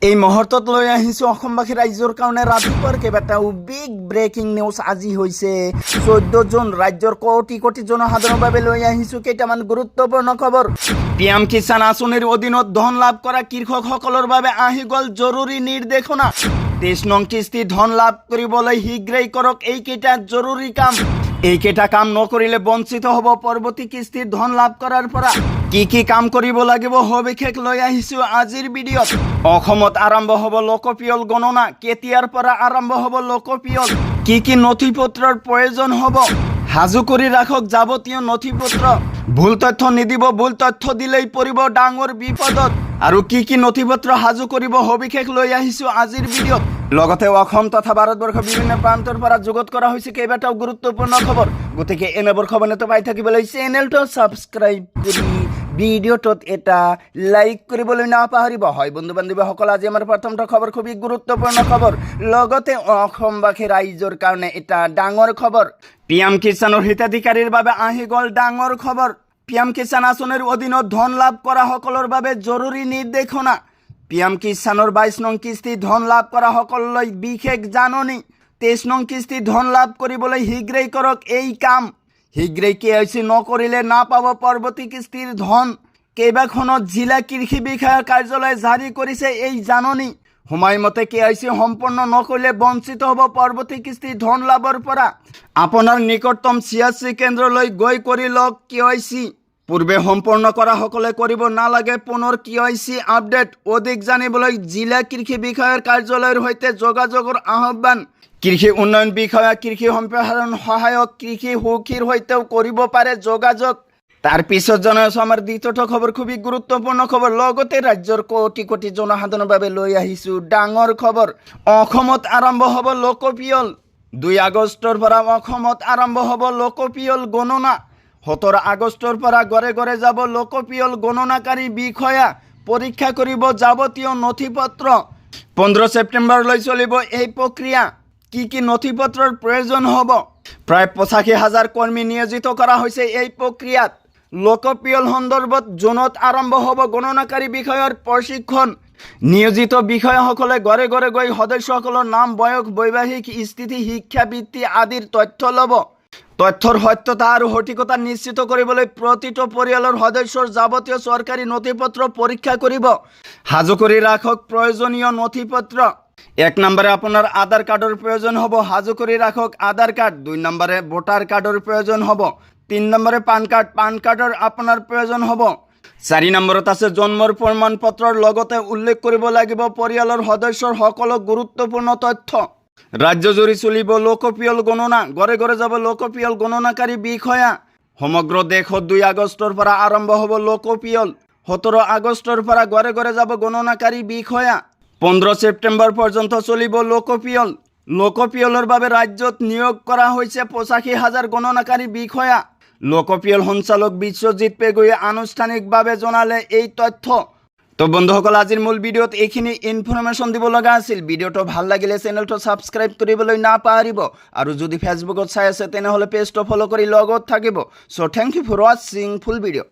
এই মুহূৰ্তত লৈ আহিছোঁ অসমবাসী ৰাইজৰ কাৰণে ৰাতিপুৱাৰ কেইবাটাও বিগ ব্ৰেকিং নিউজ আজি হৈছে 14 জুন ৰাজ্যৰ কোটি কোটি জনসাধাৰণৰ বাবে লৈ আহিছোঁ কেইটামান গুৰুত্বপূৰ্ণ খবৰ। পিএম কিষাণ আঁচনিৰ অধীনত ধন লাভ কৰা কৃষকসকলৰ বাবে আহি গ'ল জৰুৰী নিৰ্দেশনা। 23 নং কিস্তি ধন লাভ কৰিবলৈ শীঘ্ৰেই কৰক এইকেইটা জৰুৰী কাম। এইকেইটা কাম নকৰিলে বঞ্চিত হ'ব পৰৱৰ্তী কিস্তিৰ ধন লাভ কৰাৰ পৰা। কি কাম কৰিব লাগিব সবিশেষ লৈ আহিছোঁ আজিৰ ভিডিঅ'ত। অসমত আৰম্ভ হ'ব লোকপিয়ল গণনা। কেতিয়াৰ পৰা আৰম্ভ হ'ব লোকপিয়ল? কি নথি পত্ৰৰ প্ৰয়োজন হ'ব? সাজু কৰি ৰাখক যাৱতীয় নথি পত্ৰ। ভুল তথ্য নিদিব, ভুল তথ্য দিলেই পৰিব ডাঙৰ বিপদত। আৰু কি নথি পত্ৰ সাজু কৰিব সবিশেষ লৈ আহিছোঁ আজিৰ ভিডিঅ'ত। লগতে অসম তথা ভাৰতবৰ্ষৰ বিভিন্ন প্ৰান্তৰ পৰা যুগত কৰা হৈছে কেইবাটাও গুৰুত্বপূৰ্ণ খবৰ। গতিকে এনেবোৰ খবৰ নেতো পাই থাকিবলৈ চেনেলটো ছাবস্ক্ৰাইব কৰি ভিডিঅ'টোত এটা লাইক কৰিবলৈ নাপাহৰিব। হয় বন্ধু বান্ধৱীসকল, আজি আমাৰ প্ৰথমটো খবৰ খুবেই গুৰুত্বপূৰ্ণ খবৰ। লগতে অসমবাসী ৰাইজৰ কাৰণে এটা ডাঙৰ খবৰ। পিএম কিষাণৰ হিতাধিকাৰীৰ বাবে আহি গ'ল ডাঙৰ খবৰ। পিএম কিষাণ আঁচনিৰ অধীনত ধন লাভ কৰা সকলৰ বাবে জৰুৰী নিৰ্দেশনা। পিএম কিষাণৰ 22 নং কিস্তি ধন লাভ কৰা সকললৈ বিশেষ জাননী। 23 নং কিস্তি ধন লাভ কৰিবলৈ শীঘ্ৰেই কৰক এই কাম। শীঘ্ৰেই KYC নকৰিলে নাপাব পৰৱৰ্তী কিস্তিৰ ধন। কেইবাখনো জিলা কৃষি বিষয়া কাৰ্যালয়ে জাৰি কৰিছে এই জাননী। সময়মতে KYC সম্পূৰ্ণ নকৰিলে বঞ্চিত হ'ব পৰৱৰ্তী কিস্তিৰ ধন লাভৰ পৰা। আপোনাৰ নিকটতম CSC কেন্দ্ৰলৈ গৈ কৰি লওক KYC। পূৰ্বে সম্পূৰ্ণ কৰা সকলে কৰিব নালাগে পুনৰ KYC আপডেট। অধিক জানিবলৈ জিলা কৃষি বিষয়াৰ কাৰ্যালয়ৰ সৈতে যোগাযোগৰ আহ্বান। কৃষি উন্নয়ন বিষয়া, কৃষি সম্প্ৰসাৰণ সহায়ক, কৃষি সখীৰ সৈতেও কৰিব পাৰে যোগাযোগ। তাৰ পিছত জনাইছো আমাৰ দ্বিতীয়টো খবৰ, খুবেই গুৰুত্বপূৰ্ণ খবৰ। লগতে ৰাজ্যৰ কোটি কোটি জনসাধাৰণৰ বাবে লৈ আহিছোঁ ডাঙৰ খবৰ। অসমত আৰম্ভ হ'ব লোকপিয়ল। 2 আগষ্টৰ পৰা অসমত আৰম্ভ হ'ব লোকপিয়ল গণনা। 17 আগষ্টৰ পৰা ঘৰে ঘৰে যাব লোকপিয়ল গণনাকাৰী বিষয়া। পৰীক্ষা কৰিব যাৱতীয় নথি পত্ৰ। 15 ছেপ্টেম্বৰলৈ চলিব এই প্ৰক্ৰিয়া। কি নথি পত্ৰৰ প্ৰয়োজন হ'ব? প্ৰায় 85,000 কৰ্মী নিয়োজিত কৰা হৈছে এই প্ৰক্ৰিয়াত। লোকপিয়ল সন্দৰ্ভত জুনত আৰম্ভ হ'ব গণনাকাৰী বিষয়াৰ প্ৰশিক্ষণ। নিয়োজিত বিষয়াসকলে ঘৰে ঘৰে গৈ সদস্যসকলৰ নাম, বয়স, বৈবাহিক স্থিতি, শিক্ষাবৃত্তি আদিৰ তথ্য ল'ব। তথ্যৰ সত্যতা আৰু সঠিকতা নিশ্চিত কৰিবলৈ প্ৰতিটো পৰিয়ালৰ সদস্যৰ যাৱতীয় চৰকাৰী নথি পত্ৰ পৰীক্ষা কৰিব। সাজু কৰি ৰাখক প্ৰয়োজনীয় নথি পত্ৰ। 1 নম্বৰে আপোনাৰ আধাৰ কাৰ্ডৰ প্ৰয়োজন হ'ব, সাজু কৰি ৰাখক আধাৰ কাৰ্ড। 2 নম্বৰে ভোটাৰ কাৰ্ডৰ প্ৰয়োজন হ'ব। 3 নম্বৰে পান কাৰ্ডৰ আপোনাৰ প্ৰয়োজন হ'ব। 4 নম্বৰত আছে জন্মৰ প্ৰমাণ পত্ৰৰ লগতে উল্লেখ কৰিব লাগিব পৰিয়ালৰ সদস্যৰ সকলো গুৰুত্বপূৰ্ণ তথ্য। ৰাজ্যজুৰি চলিব লোকপিয়ল গণনা। ঘৰে ঘৰে যাব লোকপিয়ল গণনাকাৰী বিষয়া। সমগ্ৰ দেশত 2 আগষ্টৰ পৰা আৰম্ভ হ'ব লোকপিয়ল। 17 আগষ্টৰ পৰা ঘৰে ঘৰে যাব গণনাকাৰী বিষয়া। 15 ছেপ্টেম্বৰ পৰ্যন্ত চলিব লোকপিয়ল। লোকপিয়লৰ বাবে ৰাজ্যত নিয়োগ কৰা হৈছে 85,000 গণনাকাৰী বিষয়া। লোকপিয়ল সঞ্চালক বিশ্বজিৎ পেগুৱে আনুষ্ঠানিকভাৱে জনালে এই তথ্য। তো বন্ধুসকল, আজিৰ মূল ভিডিঅ'ত এইখিনি ইনফৰমেশ্যন দিব লগা আছিল। ভিডিঅ'টো ভাল লাগিলে চেনেলটো ছাবস্ক্ৰাইব কৰিবলৈ নাপাহৰিব। আৰু যদি ফেচবুকত চাই আছে তেনেহ'লে পেজটো ফ'ল' কৰি লগত থাকিব। চ' থেংক ইউ ফৰ ৱাচিং ফুল ভিডিঅ'।